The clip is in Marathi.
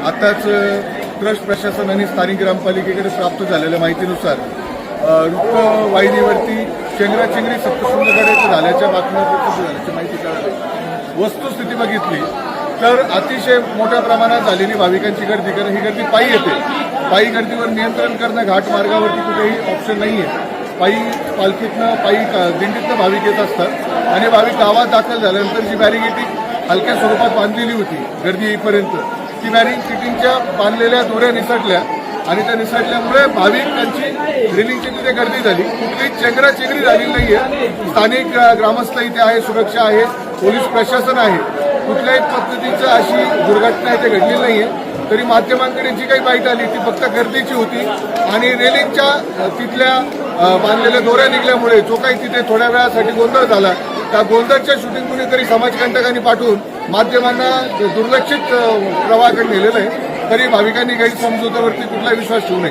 आताच ट्रस्ट प्रशासन आणि स्थानिक ग्रामपालिकेकडे प्राप्त झालेल्या माहितीनुसार वृत्तवाहिनीवरती चेंगराचेंगरी सप्तशृंगकडे झाल्याच्या बातम्या प्रसिद्ध झाल्याची माहिती कळाली। वस्तुस्थिती बघितली तर अतिशय मोठ्या प्रमाणात झालेली भाविकांची गर्दी, कारण ही गर्दी पायी येते। पायी गर्दीवर नियंत्रण करणं घाट मार्गावरती कुठेही ऑप्शन नाही आहे। पायी पालखीतनं दिंडीतनं भाविक येत असतात आणि भाविक गावात दाखल झाल्यानंतर जी बॅरिगेटिंग हलक्या स्वरूपात बांधलेली होती गर्दी येईपर्यंत, ती बॅरिगेटिंगच्या बांधलेल्या दोऱ्या निसटल्या आणि त्या निसटल्यामुळे भाविकांची ड्रिलिंगची तिथे गर्दी झाली। कुठलीही चेंगराचेंगरी झालेली नाहीये। स्थानिक ग्रामस्थ इथे आहे, सुरक्षा आहे, पोलीस प्रशासन आहे। कुठल्याही पद्धतीचं अशी दुर्घटना इथे घडलेली नाहीये। तरी माध्यमांकडे जी काही बाईट आली ती फक्त गर्दीची होती आणि रेलिंगच्या तिथल्या बांधलेल्या दोऱ्या निघल्यामुळे जो काही तिथे थोड्या वेळासाठी गोंधळ झाला, त्या गोंधळच्या शूटिंग कुणीतरी समाजकंटकांनी पाठवून माध्यमांना दुर्लक्षित प्रवाहाकडे नेलेलं आहे। तरी भाविकांनी गैरसमजुतीवरती कुठला विश्वास ठेवू नये।